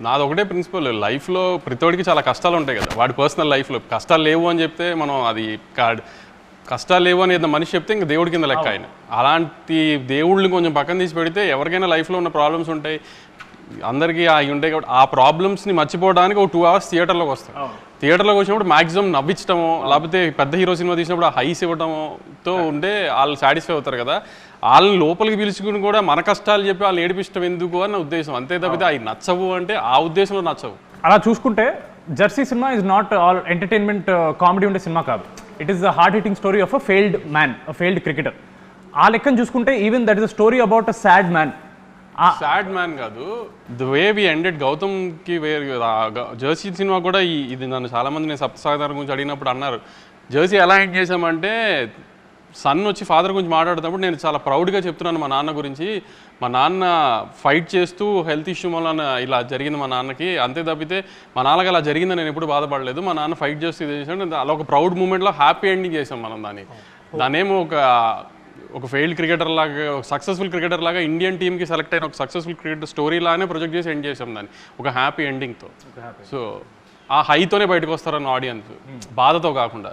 నాది ఒకటే ప్రిన్సిపల్, లైఫ్లో ప్రతివాడికి చాలా కష్టాలు ఉంటాయి కదా, వాడి పర్సనల్ లైఫ్లో కష్టాలు లేవు అని చెప్తే మనం అది కష్టాలు లేవు అని ఏదైనా మనిషి చెప్తే ఇంకా దేవుడి కింద లెక్క ఆయన. అలాంటి దేవుళ్ళని కొంచెం పక్కన తీసి పెడితే ఎవరికైనా లైఫ్లో ఉన్న ప్రాబ్లమ్స్ ఉంటాయి, అందరికీ అవి ఉంటాయి కాబట్టి ఆ ప్రాబ్లమ్స్ని మర్చిపోవడానికి ఒక 2 hours థియేటర్లోకి వస్తాం. థియేటర్లోకి వచ్చినప్పుడు మాక్సిమం నవ్వించడమో లేకపోతే పెద్ద హీరో సినిమా తీసినప్పుడు ఆ హైస్ ఇవ్వడంతో ఉంటే వాళ్ళు సాటిస్ఫై అవుతారు కదా, వాళ్ళని లోపలికి పిలుచుకుని కూడా మన కష్టాలు చెప్పి వాళ్ళని ఏడిపించడం ఎందుకు అన్న ఉద్దేశం. అంతే తప్పితే అవి నచ్చవు అంటే ఆ ఉద్దేశంలో నచ్చవు. అలా చూసుకుంటే జెర్సీ సినిమా is not all entertainment comedy ఉండే సినిమా కాదు. It is the heart hitting story of a failed man, a failed cricketer. ఆ లెక్కను చూసుకుంటే even that is a story about a sad man. Sad man కాదు, ద వే వి ఎండెడ్ గౌతమ్కి Jersey సినిమా కూడా ఇది నన్ను చాలామంది నేను సప్తసాగర్ గురించి అడిగినప్పుడు అన్నారు, జెర్సీ ఎలా ఎండ్ చేశామంటే సన్ వచ్చి ఫాదర్ గురించి మాట్లాడుతున్నప్పుడు నేను చాలా ప్రౌడ్గా చెప్తున్నాను మా నాన్న గురించి, మా నాన్న ఫైట్ చేస్తూ హెల్త్ ఇష్యూ వల్ల ఇలా జరిగింది మా నాన్నకి, అంతే తప్పితే మా నాన్నకి అలా జరిగిందని నేను ఎప్పుడు బాధపడలేదు, మా నాన్న ఫైట్ చేస్తూ ఇది చేసాడు, అలా ఒక ప్రౌడ్ మూమెంట్లో హ్యాపీ ఎండింగ్ చేసాం మనం దానేమో ఒక ఫెయిల్డ్ క్రికెటర్ లాగా, ఒక సక్సెస్ఫుల్ క్రికెటర్ లాగా ఇండియన్ టీమ్కి సెలెక్ట్ అయిన ఒక సక్సెస్ఫుల్ క్రికెటర్ స్టోరీ లానే ప్రొజెక్ట్ చేసి ఎండ్ చేసాం దాన్ని ఒక హ్యాపీ ఎండింగ్తో. సో ఆ హైతోనే బయటకు వస్తారన్న ఆడియన్స్, బాధతో కాకుండా.